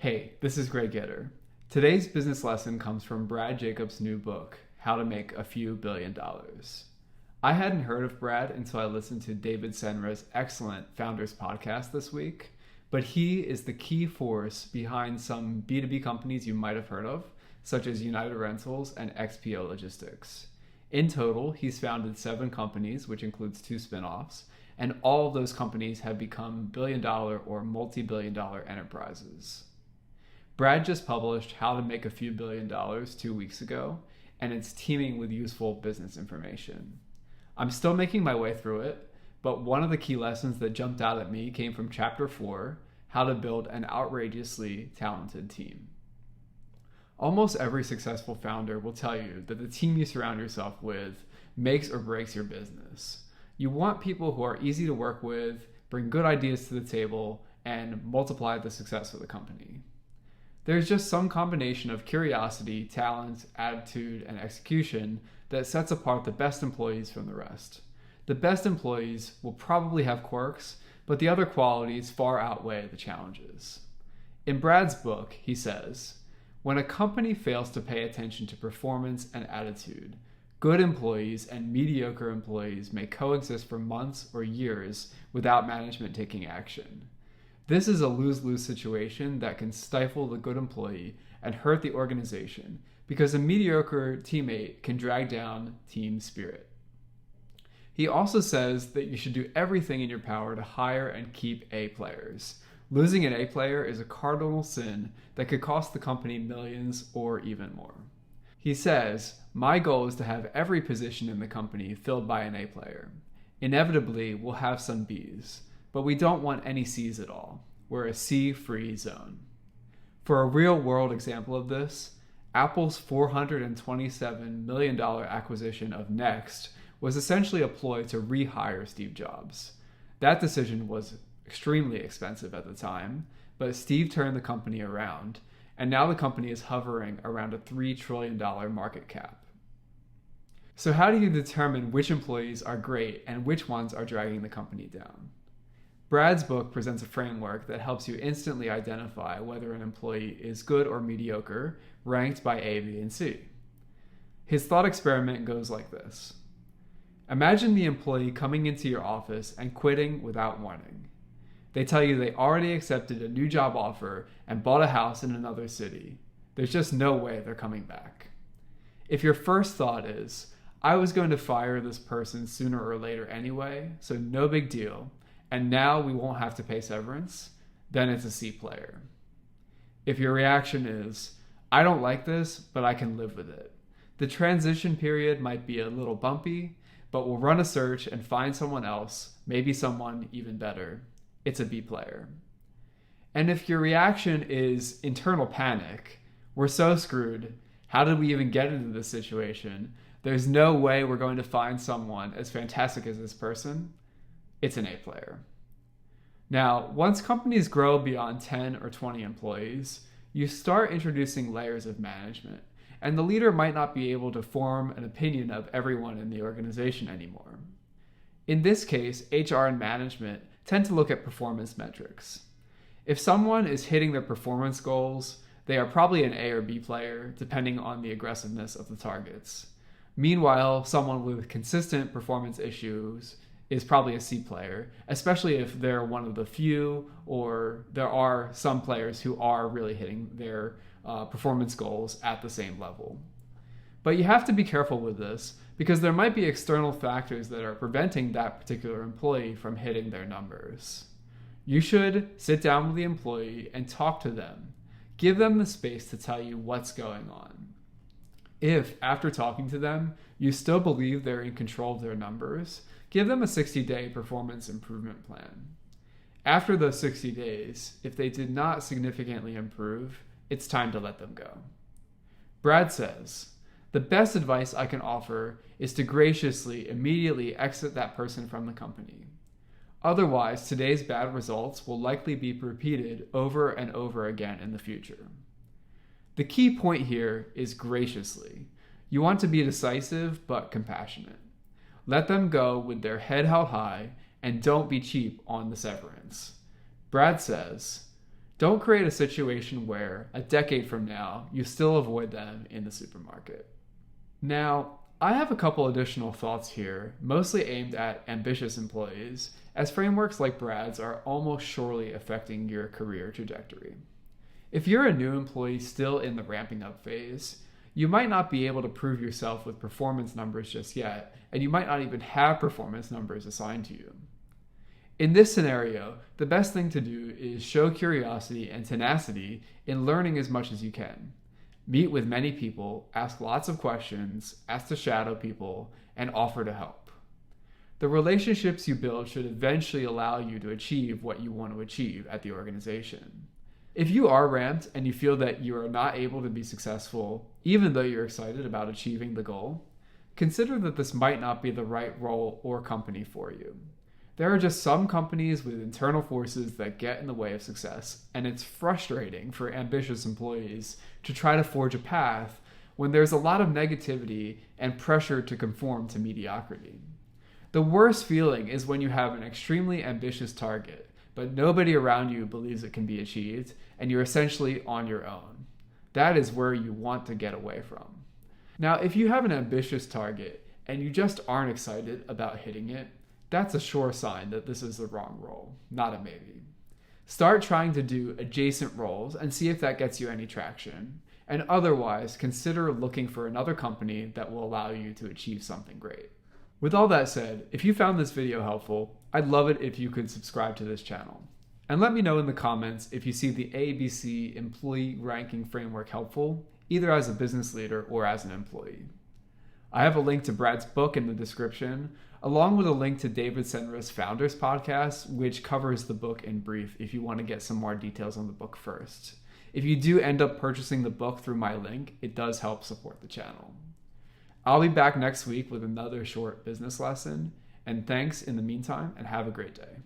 Hey, this is Greg Gitter. Today's business lesson comes from Brad Jacobs' new book, How to Make a Few Billion Dollars. I hadn't heard of Brad until I listened to David Senra's excellent Founders podcast this week, but he is the key force behind some B2B companies you might have heard of, such as United Rentals and XPO Logistics. In total, he's founded 7 companies, which includes 2 spin-offs, and all of those companies have become billion-dollar or multi-billion-dollar enterprises. Brad just published How to Make a Few Billion Dollars 2 weeks ago, and it's teeming with useful business information. I'm still making my way through it, but one of the key lessons that jumped out at me came from Chapter 4, How to Build an Outrageously Talented Team. Almost every successful founder will tell you that the team you surround yourself with makes or breaks your business. You want people who are easy to work with, bring good ideas to the table, and multiply the success of the company. There's just some combination of curiosity, talent, attitude, and execution that sets apart the best employees from the rest. The best employees will probably have quirks, but the other qualities far outweigh the challenges. In Brad's book, he says, when a company fails to pay attention to performance and attitude, good employees and mediocre employees may coexist for months or years without management taking action. This is a lose-lose situation that can stifle the good employee and hurt the organization because a mediocre teammate can drag down team spirit. He also says that you should do everything in your power to hire and keep A players. Losing an A player is a cardinal sin that could cost the company millions or even more. He says, my goal is to have every position in the company filled by an A player. Inevitably, we'll have some Bs, but we don't want any C's at all. We're a C-free zone. For a real-world example of this, Apple's $427 million acquisition of Next was essentially a ploy to rehire Steve Jobs. That decision was extremely expensive at the time, but Steve turned the company around, and now the company is hovering around a $3 trillion market cap. So how do you determine which employees are great and which ones are dragging the company down? Brad's book presents a framework that helps you instantly identify whether an employee is good or mediocre, ranked by A, B, and C. His thought experiment goes like this. Imagine the employee coming into your office and quitting without warning. They tell you they already accepted a new job offer and bought a house in another city. There's just no way they're coming back. If your first thought is, I was going to fire this person sooner or later anyway, so no big deal, and now we won't have to pay severance, then it's a C player. If your reaction is, I don't like this, but I can live with it. The transition period might be a little bumpy, but we'll run a search and find someone else, maybe someone even better. It's a B player. And if your reaction is internal panic, we're so screwed, how did we even get into this situation? There's no way we're going to find someone as fantastic as this person. It's an A player. Now, once companies grow beyond 10 or 20 employees, you start introducing layers of management, and the leader might not be able to form an opinion of everyone in the organization anymore. In this case, HR and management tend to look at performance metrics. If someone is hitting their performance goals, they are probably an A or B player, depending on the aggressiveness of the targets. Meanwhile, someone with consistent performance issues is probably a C player, especially if they're one of the few or there are some players who are really hitting their performance goals at the same level. But you have to be careful with this because there might be external factors that are preventing that particular employee from hitting their numbers. You should sit down with the employee and talk to them. Give them the space to tell you what's going on. If, after talking to them, you still believe they're in control of their numbers, give them a 60-day performance improvement plan. After those 60 days, if they did not significantly improve, it's time to let them go. Brad says, the best advice I can offer is to graciously, immediately exit that person from the company. Otherwise, today's bad results will likely be repeated over and over again in the future. The key point here is graciously. You want to be decisive but compassionate. Let them go with their head held high and don't be cheap on the severance. Brad says, Don't create a situation where, a decade from now, you still avoid them in the supermarket. Now, I have a couple additional thoughts here, mostly aimed at ambitious employees, as frameworks like Brad's are almost surely affecting your career trajectory. If you're a new employee still in the ramping up phase, you might not be able to prove yourself with performance numbers just yet, and you might not even have performance numbers assigned to you. In this scenario, the best thing to do is show curiosity and tenacity in learning as much as you can. Meet with many people, ask lots of questions, ask to shadow people, and offer to help. The relationships you build should eventually allow you to achieve what you want to achieve at the organization. If you are ramped and you feel that you are not able to be successful, even though you're excited about achieving the goal, consider that this might not be the right role or company for you. There are just some companies with internal forces that get in the way of success, and it's frustrating for ambitious employees to try to forge a path when there's a lot of negativity and pressure to conform to mediocrity. The worst feeling is when you have an extremely ambitious target, but nobody around you believes it can be achieved, and you're essentially on your own. That is where you want to get away from. Now, if you have an ambitious target and you just aren't excited about hitting it, that's a sure sign that this is the wrong role, not a maybe. Start trying to do adjacent roles and see if that gets you any traction. And otherwise, consider looking for another company that will allow you to achieve something great. With all that said, if you found this video helpful, I'd love it if you could subscribe to this channel. And let me know in the comments if you see the ABC employee ranking framework helpful, either as a business leader or as an employee. I have a link to Brad's book in the description, along with a link to David Senra's Founders Podcast, which covers the book in brief if you want to get some more details on the book first. If you do end up purchasing the book through my link, it does help support the channel. I'll be back next week with another short business lesson, and thanks in the meantime, and have a great day.